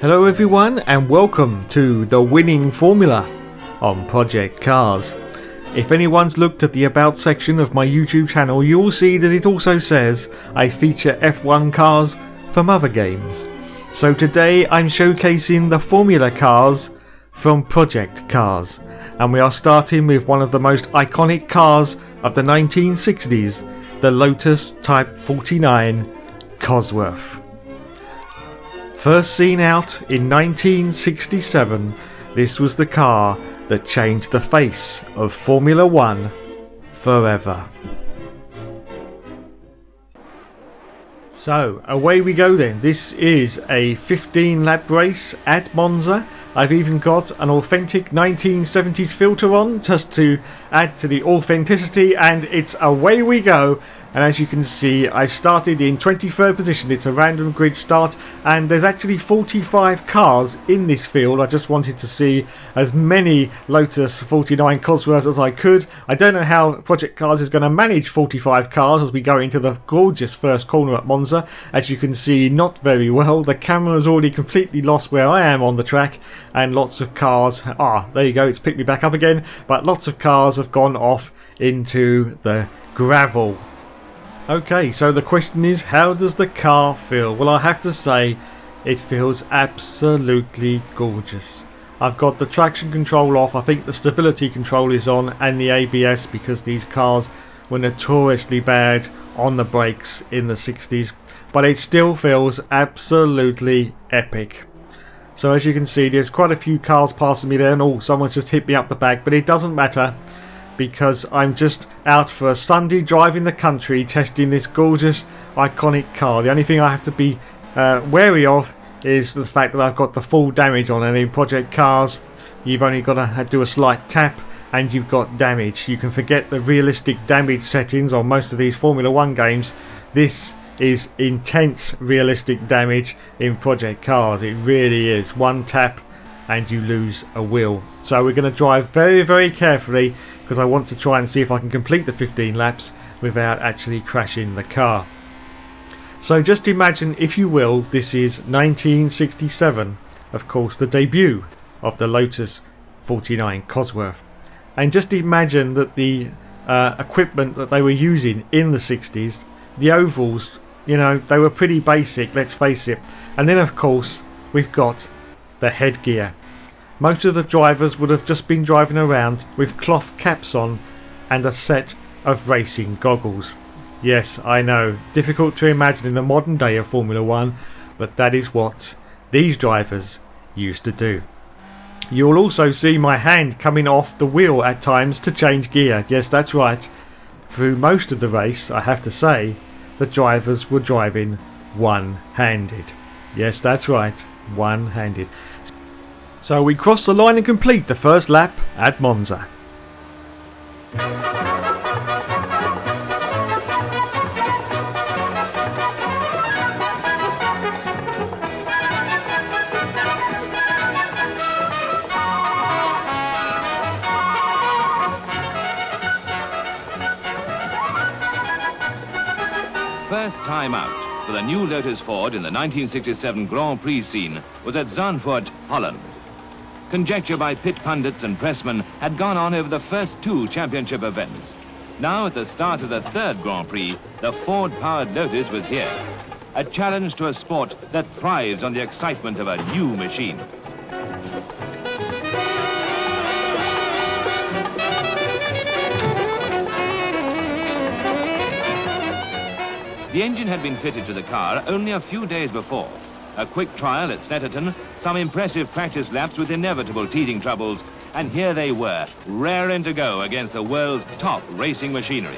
Hello everyone and welcome to the winning formula on Project Cars. If anyone's looked at the about section of my YouTube channel, you will see that it also says I feature F1 cars from other games. So today I'm showcasing the formula cars from Project Cars, and we are starting with one of the most iconic cars of the 1960s, the Lotus Type 49 Cosworth. First seen out in 1967, this was the car that changed the face of Formula One forever. So away we go then. This is a 15 lap race at Monza. I've even got an authentic 1970s filter on just to add to the authenticity, and it's away we go. And as you can see, I started in 23rd position. It's a random grid start, and there's actually 45 cars in this field. I just wanted to see as many Lotus 49 Cosworths as I could. I don't know how Project Cars is going to manage 45 cars as we go into the gorgeous first corner at Monza. As you can see, not very well. The camera's already completely lost where I am on the track, and lots of cars, there you go, it's picked me back up again, but lots of cars have gone off into the gravel. Okay, so the question is, how does the car feel? Well, I have to say, it feels absolutely gorgeous. I've got the traction control off, I think the stability control is on, and the ABS, because these cars were notoriously bad on the brakes in the 60s. But it still feels absolutely epic. So as you can see, there's quite a few cars passing me there, and someone's just hit me up the back, but it doesn't matter, because I'm just out for a Sunday drive in the country testing this gorgeous iconic car. The only thing I have to be wary of is the fact that I've got the full damage on, and in Project Cars you've only got to do a slight tap and you've got damage. You can forget the realistic damage settings on most of these Formula 1 games. This is intense realistic damage in Project Cars. It really is. One tap and you lose a wheel. So we're going to drive very, very carefully, because I want to try and see if I can complete the 15 laps without actually crashing the car. So just imagine, if you will, this is 1967, of course, the debut of the Lotus 49 Cosworth. And just imagine that the equipment that they were using in the 60s, the ovals, you know, they were pretty basic, let's face it. And then of course we've got the headgear. Most of the drivers would have just been driving around with cloth caps on and a set of racing goggles. Yes, I know, difficult to imagine in the modern day of Formula 1, but that is what these drivers used to do. You'll also see my hand coming off the wheel at times to change gear. Yes, that's right. Through most of the race, I have to say, the drivers were driving one-handed. Yes, that's right, one-handed. So we cross the line and complete the first lap at Monza. First time out for the new Lotus Ford in the 1967 Grand Prix scene was at Zandvoort, Holland. Conjecture by pit pundits and pressmen had gone on over the first two championship events. Now at the start of the third Grand Prix, the Ford-powered Lotus was here. A challenge to a sport that thrives on the excitement of a new machine. The engine had been fitted to the car only a few days before. A quick trial at Snetterton, some impressive practice laps with inevitable teething troubles, and here they were, raring to go against the world's top racing machinery.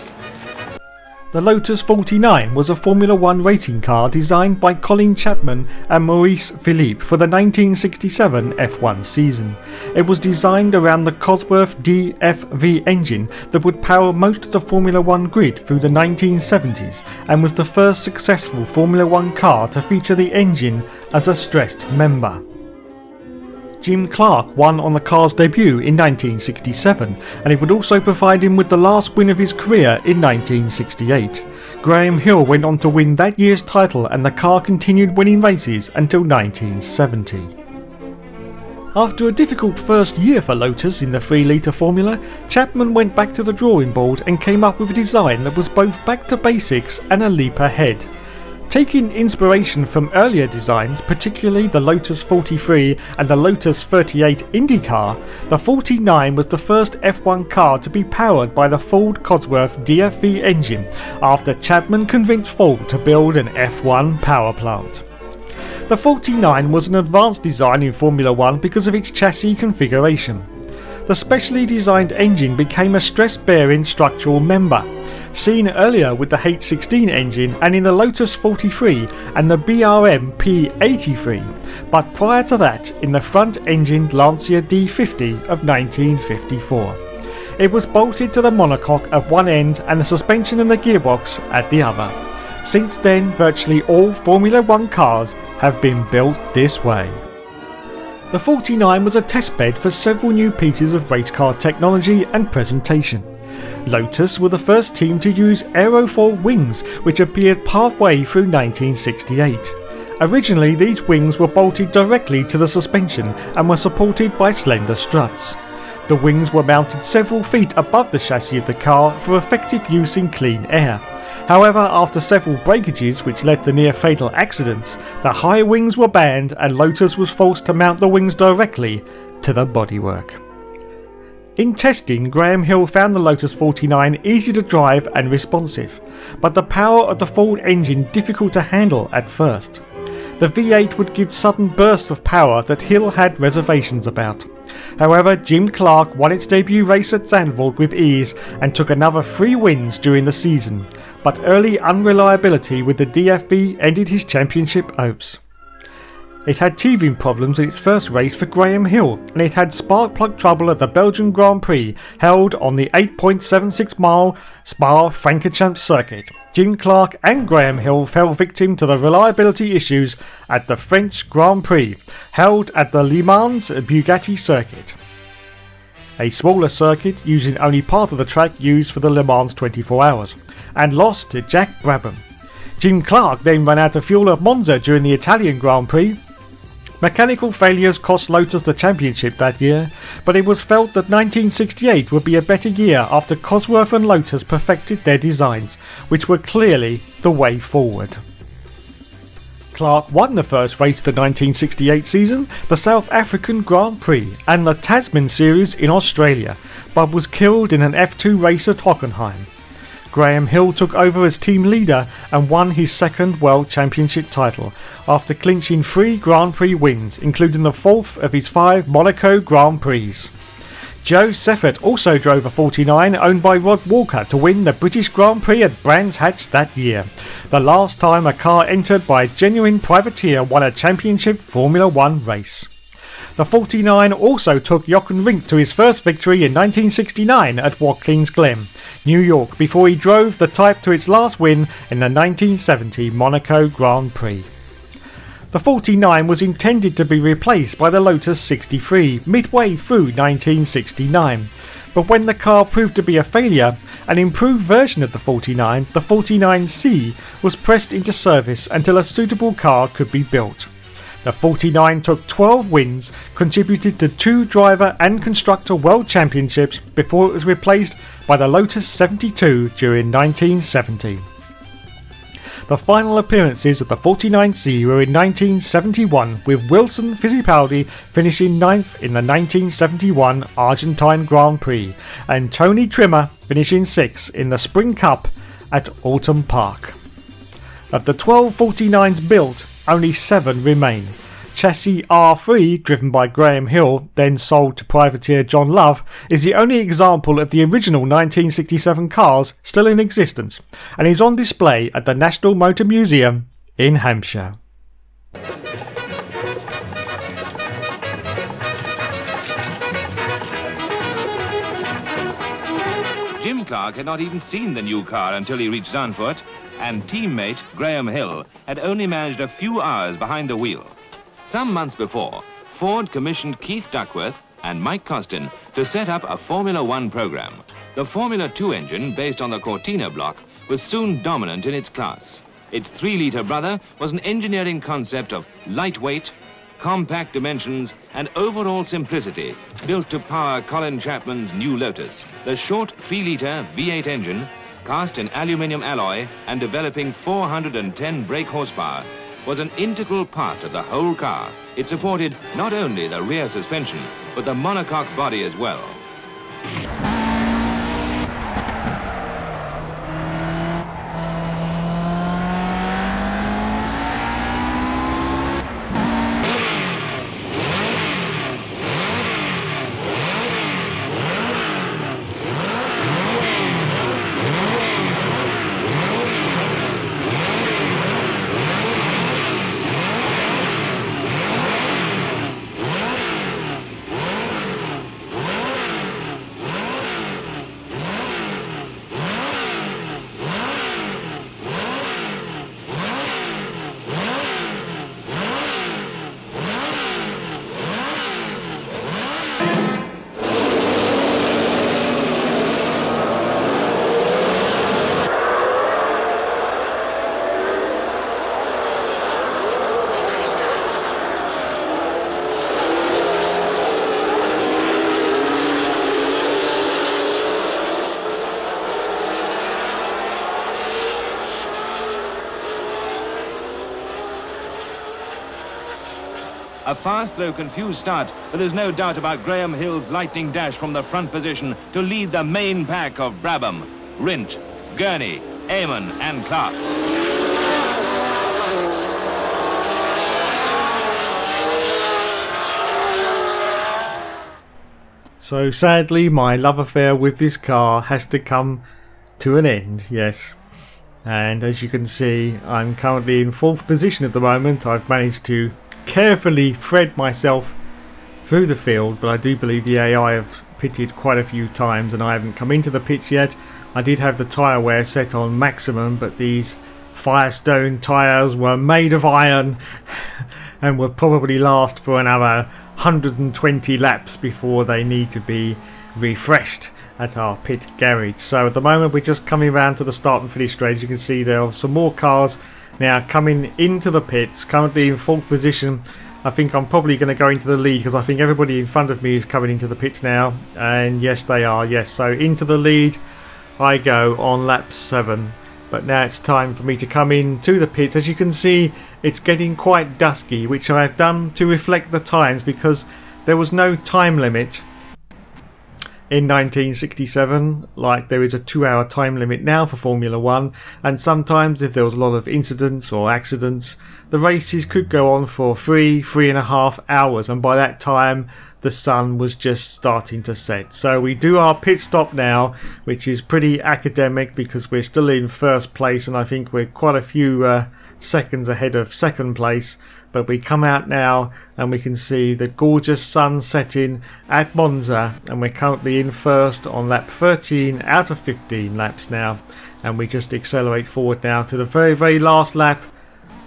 The Lotus 49 was a Formula 1 racing car designed by Colin Chapman and Maurice Philippe for the 1967 F1 season. It was designed around the Cosworth DFV engine that would power most of the Formula 1 grid through the 1970s, and was the first successful Formula 1 car to feature the engine as a stressed member. Jim Clark won on the car's debut in 1967, and it would also provide him with the last win of his career in 1968. Graham Hill went on to win that year's title, and the car continued winning races until 1970. After a difficult first year for Lotus in the 3-litre formula, Chapman went back to the drawing board and came up with a design that was both back to basics and a leap ahead. Taking inspiration from earlier designs, particularly the Lotus 43 and the Lotus 38 IndyCar, the 49 was the first F1 car to be powered by the Ford Cosworth DFV engine after Chapman convinced Ford to build an F1 power plant. The 49 was an advanced design in Formula 1 because of its chassis configuration. The specially designed engine became a stress-bearing structural member, seen earlier with the H16 engine and in the Lotus 43 and the BRM P83, but prior to that in the front-engined Lancia D50 of 1954. It was bolted to the monocoque at one end and the suspension and the gearbox at the other. Since then, virtually all Formula 1 cars have been built this way. The 49 was a testbed for several new pieces of race car technology and presentation. Lotus were the first team to use aerofoil wings, which appeared partway through 1968. Originally, these wings were bolted directly to the suspension and were supported by slender struts. The wings were mounted several feet above the chassis of the car for effective use in clean air. However, after several breakages which led to near-fatal accidents, the high wings were banned and Lotus was forced to mount the wings directly to the bodywork. In testing, Graham Hill found the Lotus 49 easy to drive and responsive, but the power of the Ford engine difficult to handle at first. The V8 would give sudden bursts of power that Hill had reservations about. However, Jim Clark won its debut race at Zandvoort with ease and took another 3 wins during the season, but early unreliability with the DFV ended his championship hopes. It had teething problems in its first race for Graham Hill, and it had spark plug trouble at the Belgian Grand Prix held on the 8.76 mile Spa-Francorchamps circuit. Jim Clark and Graham Hill fell victim to the reliability issues at the French Grand Prix held at the Le Mans Bugatti circuit, a smaller circuit using only part of the track used for the Le Mans 24 hours, and lost to Jack Brabham. Jim Clark then ran out of fuel at Monza during the Italian Grand Prix. Mechanical failures cost Lotus the championship that year, but it was felt that 1968 would be a better year after Cosworth and Lotus perfected their designs, which were clearly the way forward. Clark won the first race of the 1968 season, the South African Grand Prix, and the Tasman Series in Australia, but was killed in an F2 race at Hockenheim. Graham Hill took over as team leader and won his second World Championship title after clinching 3 Grand Prix wins, including the 4th of his 5 Monaco Grand Prix. Joe Seffert also drove a 49 owned by Rod Walker to win the British Grand Prix at Brands Hatch that year, the last time a car entered by a genuine privateer won a championship Formula 1 race. The 49 also took Jochen Rindt to his first victory in 1969 at Watkins Glen, New York, before he drove the Type to its last win in the 1970 Monaco Grand Prix. The 49 was intended to be replaced by the Lotus 63 midway through 1969, but when the car proved to be a failure, an improved version of the 49, the 49C, was pressed into service until a suitable car could be built. The 49 took 12 wins, contributed to 2 driver and constructor world championships before it was replaced by the Lotus 72 during 1970. The final appearances of the 49C were in 1971, with Wilson Fittipaldi finishing 9th in the 1971 Argentine Grand Prix and Tony Trimmer finishing 6th in the Spring Cup at Alton Park. Of the 12 49s built, only 7 remain. Chassis R3, driven by Graham Hill, then sold to privateer John Love, is the only example of the original 1967 cars still in existence, and is on display at the National Motor Museum in Hampshire. Jim Clark had not even seen the new car until he reached Zandvoort, and teammate Graham Hill had only managed a few hours behind the wheel. Some months before, Ford commissioned Keith Duckworth and Mike Costin to set up a Formula 1 program. The Formula 2 engine, based on the Cortina block, was soon dominant in its class. Its 3-litre brother was an engineering concept of lightweight, compact dimensions and overall simplicity, built to power Colin Chapman's new Lotus. The short 3-litre V8 engine, cast in aluminium alloy and developing 410 brake horsepower, was an integral part of the whole car. It supported not only the rear suspension, but the monocoque body as well. A fast though confused start, but there's no doubt about Graham Hill's lightning dash from the front position to lead the main pack of Brabham, Rint, Gurney, Eamon and Clark. So sadly my love affair with this car has to come to an end, yes. And as you can see, I'm currently in 4th position at the moment. I've managed to carefully thread myself through the field, but I do believe the AI have pitted quite a few times and I haven't come into the pits yet. I did have the tyre wear set on maximum, but these Firestone tyres were made of iron and will probably last for another 120 laps before they need to be refreshed at our pit garage. So at the moment we're just coming around to the start and finish straight. As you can see, there are some more cars now coming into the pits, currently in 4th position. I think I'm probably going to go into the lead because I think everybody in front of me is coming into the pits now, and yes they are, yes. So into the lead I go on lap 7, but now it's time for me to come into the pits. As you can see, it's getting quite dusky, which I have done to reflect the times because there was no time limit in 1967 like there is a 2-hour time limit now for Formula 1, and sometimes if there was a lot of incidents or accidents, the races could go on for 3.5 hours, and by that time the sun was just starting to set. So we do our pit stop now, which is pretty academic because we're still in 1st place and I think we're quite a few seconds ahead of 2nd place. But we come out now and we can see the gorgeous sun setting at Monza, and we're currently in 1st on lap 13 out of 15 laps now, and we just accelerate forward now to the very last lap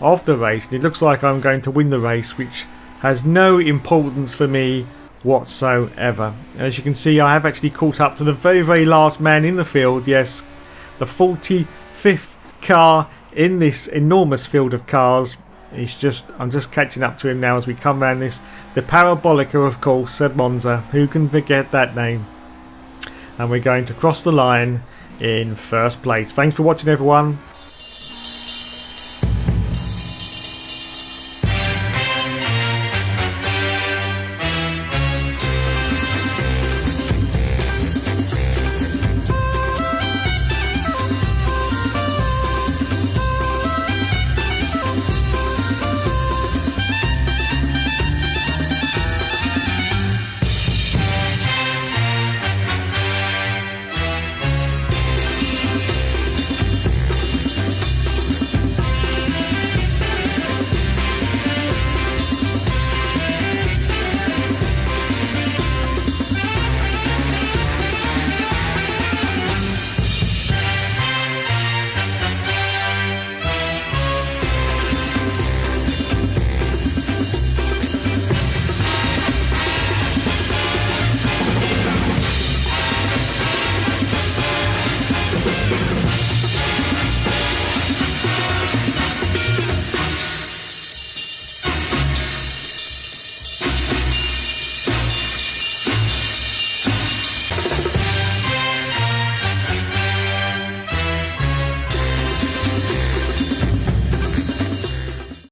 of the race, and it looks like I'm going to win the race, which has no importance for me whatsoever. As you can see, I have actually caught up to the very last man in the field. Yes, the 45th car in this enormous field of cars. I'm just catching up to him now as we come around this, the Parabolica, of course, at Monza. Who can forget that name? And we're going to cross the line in 1st place. Thanks for watching, everyone.